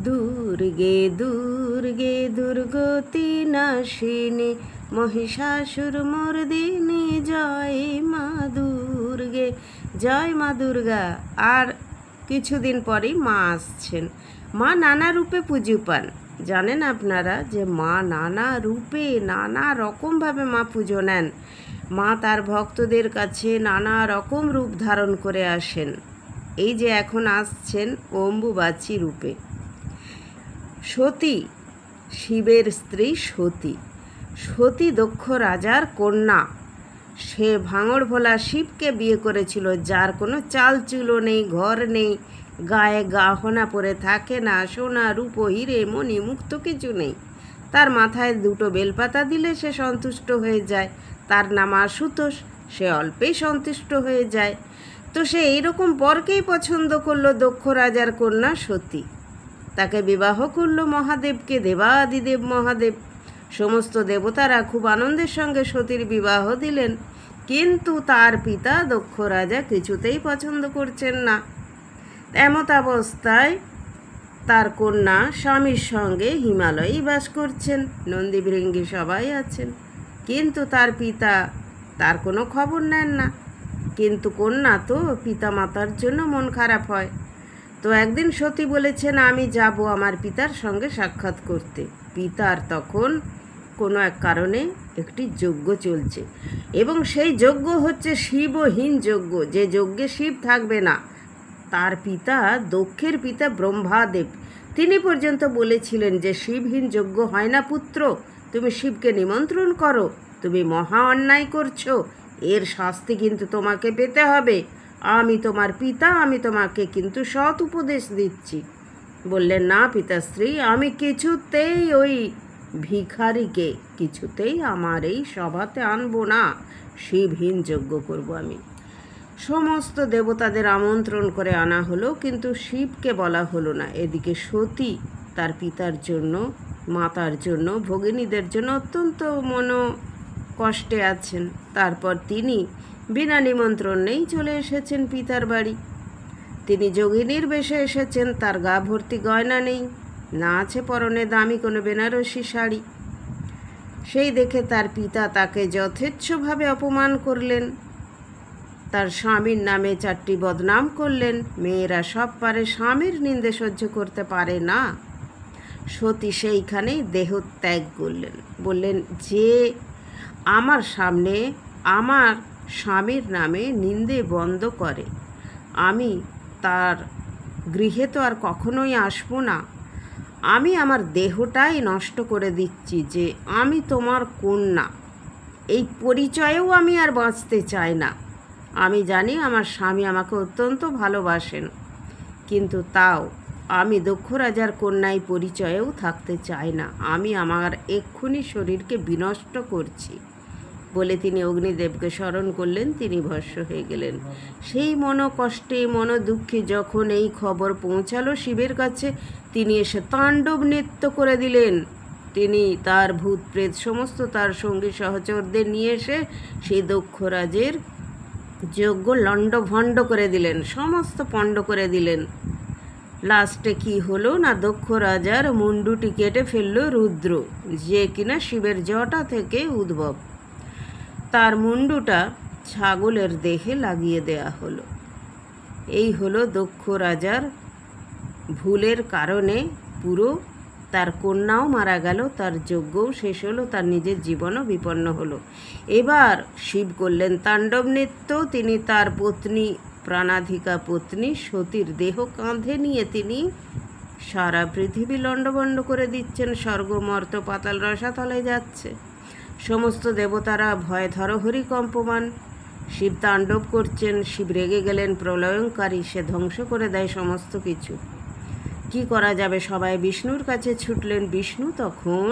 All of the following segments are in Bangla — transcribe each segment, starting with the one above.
দুর্গে দুর্গে দুর্গতি নাশিনী মহিষাসুরমর্দিনী জয় মা দুর্গে, জয় মা দুর্গা। আর কিছুদিন পরেই মা আসছেন। মা নানা রূপে পুজো পান। জানেন আপনারা যে মা নানা রূপে নানা রকমভাবে মা পুজো নেন। মা তার ভক্তদের কাছে নানা রকম রূপ ধারণ করে আসেন। এই যে এখন আসছেন অম্বুবাচী রূপে। সতী, শিবের স্ত্রী সতী, সতী দক্ষ রাজার কন্যা। সে ভাঙড় ভোলা শিবকে বিয়ে করেছিল, যার কোনো চাল চুলো নেই, ঘর নেই, গায়ে গহনা পরে থাকে না, সোনা রূপো হিরে মণি মুক্ত কিছু নেই। তার মাথায় দুটো বেলপাতা দিলে সে সন্তুষ্ট হয়ে যায়। তার নাম আশুতোষ, সে অল্পেই সন্তুষ্ট হয়ে যায়। তো সে এইরকম বরকেই পছন্দ করলো দক্ষ রাজার কন্যা সতী। তাকে বিবাহ করল মহাদেবকে, দেবাদিদেব মহাদেব। সমস্ত দেবতারা খুব আনন্দের সঙ্গে সতীর বিবাহ দিলেন। কিন্তু তার পিতা দক্ষ রাজা কিছুতেই পছন্দ করছেন না। এমত অবস্থায় তার কন্যা স্বামীর সঙ্গে হিমালয়েই বাস করছেন, নন্দী ভৃঙ্গি সবাই আছেন। কিন্তু তার পিতা তার কোনো খবর নেন না। কিন্তু কন্যা তো পিতা মাতার জন্য মন খারাপ হয়। তো একদিন সতী বলেছেন, আমি যাব আমার পিতার সঙ্গে সাক্ষাৎ করতে। পিতার তখন কোনো এক কারণে একটি যজ্ঞ চলছে, এবং সেই যজ্ঞ হচ্ছে শিবহীন যজ্ঞ, যে যজ্ঞে শিব থাকবে না। তার পিতা দক্ষের পিতা ব্রহ্মাদেব, তিনি পর্যন্ত বলেছিলেন যে শিবহীন যজ্ঞ হয় না পুত্র, তুমি শিবকে নিমন্ত্রণ করো, তুমি মহা অন্যায় করছো, এর শাস্তি কিন্তু তোমাকে পেতে হবে। আমি তোমার পিতা, আমি তোমাকে কিন্তু সৎ উপদেশ দিচ্ছি। বললেন, না পিতাশ্রী, আমি কিছুতেই ওই ভিখারিকে কিছুতেই আমার এই সভাতে আনবো না, শিবহীন যজ্ঞ করব আমি। সমস্ত দেবতাদের আমন্ত্রণ করে আনা হলো, কিন্তু শিবকে বলা হলো না। এদিকে সতী তার পিতার জন্য, মাতার জন্য, ভগিনীদের জন্য অত্যন্ত কষ্টে আছেন। তারপর তিনি বিনা নিমন্ত্রণেই চলে এসেছেন পিতার বাড়ি। তিনি যোগিনীর বেশে এসেছেন, তার গা ভর্তি গয়না নেই, না আছে পরনে দামি কোনো বেনারসি শাড়ি। সেই দেখে তার পিতা তাকে যথেচ্ছভাবে অপমান করলেন। তার স্বামীর নামে 4টি বদনাম করলেন। মেয়েরা সব পারে, স্বামীর নিন্দে সহ্য করতে পারে না। সতী সেইখানেই দেহ ত্যাগ করলেন। বললেন, যে আমার সামনে আমার স্বামীর নামে নিন্দে বন্ধ করে, আমি তার গৃহে তো আর কখনোই আসবো না। আমি আমার দেহটাই নষ্ট করে দিচ্ছি যে আমি তোমার কন্যা, এই পরিচয়েও আমি আর বাঁচতে চাই না। আমি জানি আমার স্বামী আমাকে অত্যন্ত ভালোবাসেন, কিন্তু তাও আমি দক্ষ রাজার কন্যায় পরিচয়েও থাকতে চাই না। আমি আমার এক্ষুনি শরীরকে বিনষ্ট করছি বলে তিনি অগ্নিদেবকে স্মরণ করলেন। তিনি ভস্ম হয়ে গেলেন। সেই মনোকষ্টে মনোদুঃখে যখন এই খবর পৌঁছালো শিবের কাছে, তিনি এসে তাণ্ডব নৃত্য করে দিলেন। তিনি তার ভূত প্রেত সমস্ত তার সঙ্গী সহচরদের নিয়ে এসে সেই দক্ষ রাজের যজ্ঞ লণ্ডভণ্ড করে দিলেন, সমস্ত পণ্ড করে দিলেন। লাস্টে কি হলো না, দক্ষ রাজার মুন্ডুটি কেটে ফেলল রুদ্র, যে কিনা শিবের জটা থেকে উদ্ভব। তার মুন্ডুটা ছাগলের দেহে লাগিয়ে দেয়া হলো। এই হলো দক্ষ রাজার ভুলের কারণে পুরো তার কন্যাও মারা গেল, তার যজ্ঞও শেষ হলো, তার নিজের জীবনও বিপন্ন হলো। এবার শিব করলেন তাণ্ডব নৃত্য। তিনি তার পত্নী, প্রাণাধিকা পত্নী সতীর দেহ কাঁধে নিয়ে তিনি সারা পৃথিবী লণ্ডভণ্ড করে দিচ্ছেন। স্বর্গ মর্ত পাতাল রসাতলে যাচ্ছে। সমস্ত দেবতারা ভয়ে থরহরি কম্পমান। শিব তাণ্ডব করছেন। শিব রেগে গেলেন, প্রলয়ঙ্কারী, সে ধ্বংস করে দেয় সমস্ত কিছু। কি করা যাবে, সবাই বিষ্ণুর কাছে ছুটলেন। বিষ্ণু তখন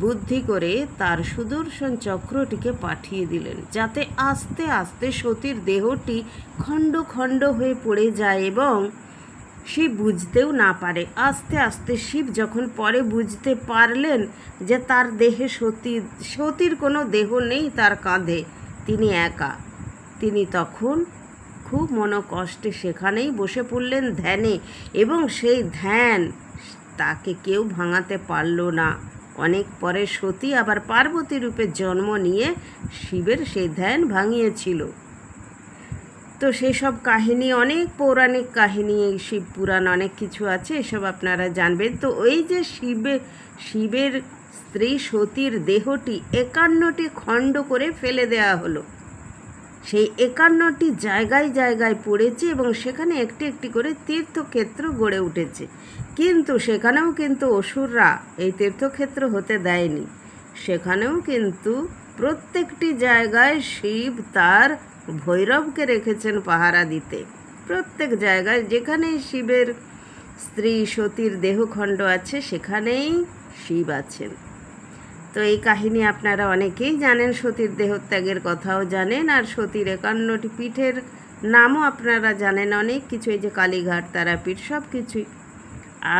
বুদ্ধি করে তার সুদর্শন চক্রটিকে পাঠিয়ে দিলেন, যাতে আস্তে আস্তে সতীর দেহটি খণ্ড খণ্ড হয়ে পড়ে যায় এবং শিব বুঝতেও না পারে। আস্তে আস্তে শিব যখন পরে বুঝতে পারলেন যে তার দেহে সতীর কোনো দেহ নেই, তার কাঁধে তিনি একা, তিনি তখন খুব মনোকষ্টে সেখানেই বসে পড়লেন ধ্যানে। এবং সেই ধ্যান তাকে কেউ ভাঙাতে পারল না। অনেক পরে সতী আবার পার্বতী রূপে জন্ম নিয়ে শিবের সেই ধ্যান ভাঙিয়েছিল। তো সেসব কাহিনী, অনেক পৌরাণিক কাহিনী, এই শিব পুরাণ অনেক কিছু আছে, এসব আপনারা জানবেন। তো ওই যে শিবের স্ত্রী সতীর দেহটি 51টি খণ্ড করে ফেলে দেয়া হলো। সেই 51টি জায়গায় জায়গায় পড়েছে এবং সেখানে একটি একটি করে তীর্থক্ষেত্র গড়ে উঠেছে। কিন্তু সেখানেও কিন্তু অসুররা এই তীর্থক্ষেত্র হতে দেয়নি। সেখানেও কিন্তু প্রত্যেকটি জায়গায় শিব তার ভৈরবকে রেখেছেন পাহারা দিতে। প্রত্যেক জায়গায় যেখানেই শিবের স্ত্রী সতীর দেহখণ্ড আছে সেখানেই শিব আছেন। তো এই কাহিনী আপনারা অনেকেই জানেন, সতীর দেহত্যাগের কথাও জানেন, আর সতীর 51টি পীঠের নামও আপনারা জানেন অনেক কিছু, এই যে কালীঘাট, তারাপীঠ, সব কিছুই।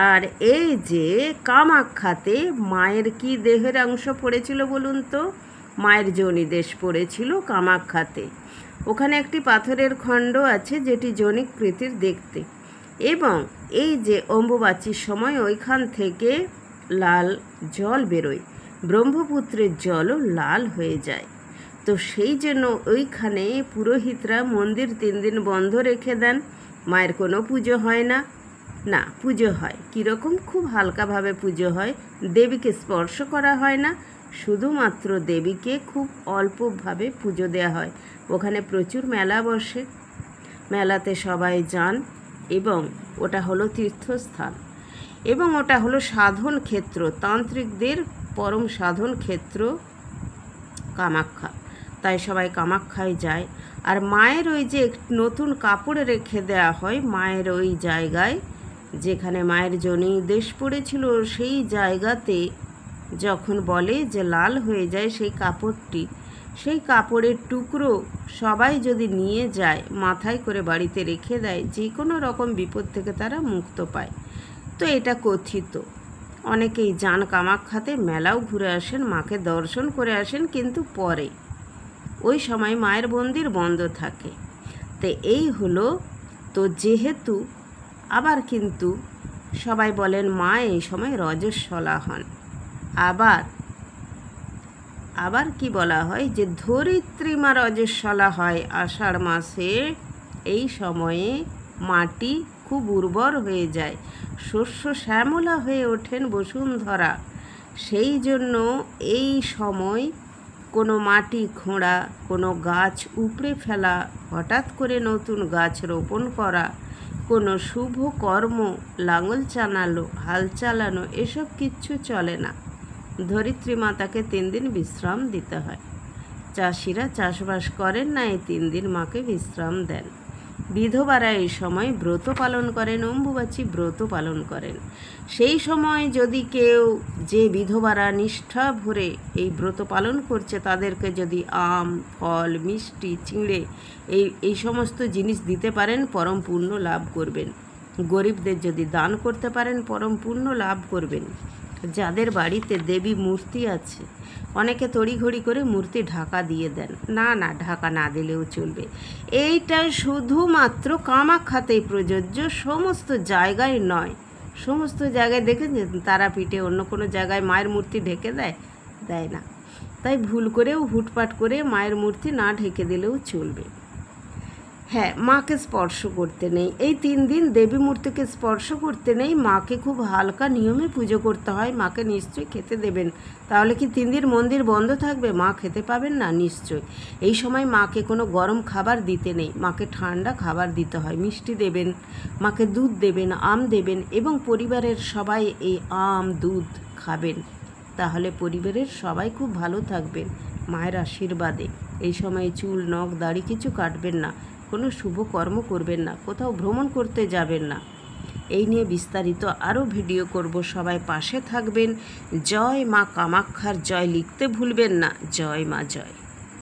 আর এই যে কামাখ্যাতে মায়ের কি দেহের অংশ পড়েছিল বলুন তো? মায়ের যোনি দেশ পড়েছিল কামাখ্যাতে। ওখানে একটি পাথরের খণ্ড আছে যেটি জনিকৃতির দেখতে, এবং এই যে অম্বুবাচীর সময় ওইখান থেকে লাল জল বেরোয়, ব্রহ্মপুত্রের জলও লাল হয়ে যায়। তো সেই জন্য ওইখানে পুরোহিতরা মন্দির 3 দিন বন্ধ রেখে দেন। মায়ের কোনো পুজো হয় না। না, পুজো হয় কীরকম, খুব হালকাভাবে পুজো হয়, দেবীকে স্পর্শ করা হয় না, শুধুমাত্র দেবীকে খুব অল্পভাবে পুজো দেওয়া হয়। ওখানে প্রচুর মেলা বসে, মেলাতে সবাই যান, এবং ওটা হলো তীর্থস্থান, এবং ওটা হলো সাধন ক্ষেত্র, তান্ত্রিকদের পরম সাধন ক্ষেত্র কামাখ্যা। তাই সবাই কামাখ্যায় যায়। আর মায়ের ওই যে নতুন কাপড় রেখে দেওয়া হয় মায়ের ওই জায়গায়, যেখানে মায়ের যোনি দেশ পড়েছিল, সেই জায়গাতে যখন বলে যে লাল হয়ে যায় সেই কাপড়টি, সেই কাপড়ের টুকরো সবাই যদি নিয়ে যায়, মাথায় করে বাড়িতে রেখে দেয়, যে কোনো রকম বিপদ থেকে তারা মুক্ত পায়। তো এটা কথিত। অনেকেই যান কামাখ্যাতে, মেলাও ঘুরে আসেন, মাকে দর্শন করে আসেন, কিন্তু পরে ওই সময় মায়ের মন্দির বন্ধ থাকে। তো এই হলো। তো যেহেতু আবার কিন্তু সবাই বলেন মা এই সময় রজস্বলা হন। আবার কি বলা হয় যে ধরিত্রী মা রজস্বলা হয় আষাঢ় মাসে। এই সময়ে মাটি খুব উর্বর হয়ে যায়, শস্য শ্যামলা হয়ে ওঠেন বসুন্ধরা। সেই জন্য এই সময় কোনো মাটি খোঁড়া, কোনো গাছ উপড়ে ফেলা, হঠাৎ করে নতুন গাছ রোপণ করা, কোনো শুভ কর্ম, লাঙল চালানো, হাল চালানো, এসব কিচ্ছু চলে না। ধরিত্রী মাতাকে 3 দিন বিশ্রাম দিতে হয়। চাষিরা চাষবাস করেন না, এই 3 দিন মাকে বিশ্রাম দেন। বিধবারা এই সময় ব্রত পালন করেন, অম্বুবাচী ব্রত পালন করেন। সেই সময় যদি কেউ, যে বিধবারা নিষ্ঠা ভরে এই ব্রত পালন করছে, তাদেরকে যদি আম, ফল, মিষ্টি, চিঁড়ে এই সমস্ত জিনিস দিতে পারেন, পরম পুণ্য লাভ করবেন। গরিবদের যদি দান করতে পারেন, পরম পুণ্য লাভ করবেন। যাদের বাড়িতে দেবী মূর্তি আছে, অনেকে তড়িঘড়ি করে মূর্তি ঢাকা দিয়ে দেন। না, ঢাকা না দিলেও চলবে। এইটা শুধুমাত্র কামাখ্যাতেই প্রযোজ্য, সমস্ত জায়গায় নয়। সমস্ত জায়গায় দেখেছেন তারাপীঠে অন্য কোনো জায়গায় মায়ের মূর্তি ঢেকে দেয় না। তাই ভুল করেও হুটপাট করে মায়ের মূর্তি না ঢেকে দিলেও চলবে। হ্যাঁ, মাকে স্পর্শ করতে নেই। এই 3 দিন দেবী মূর্তিকে স্পর্শ করতে নেই। মাকে খুব হালকা নিয়মে পুজো করতে হয়। মাকে নিশ্চয়ই খেতে দেবেন। তাহলে কি 3 দিন মন্দির বন্ধ থাকবে? মা খেতে পাবেন না? নিশ্চয়। এই সময় মাকে কোনো গরম খাবার দিতে নেই, মাকে ঠান্ডা খাবার দিতে হয়। মিষ্টি দেবেন, মাকে দুধ দেবেন, আম দেবেন, এবং পরিবারের সবাই এই আম দুধ খাবেন। তাহলে পরিবারের সবাই খুব ভালো থাকবেন মায়ের আশীর্বাদে। এই সময় চুল, নখ, দাড়ি কিছু কাটবেন না, কোনো শুভ কর্ম করবেন না, কোথাও ভ্রমণ করতে যাবেন না। এই নিয়ে বিস্তারিত আরও ভিডিও করব, সবাই পাশে থাকবেন। জয় মা কামাখ্যার জয় লিখতে ভুলবেন না। জয় মা জয়।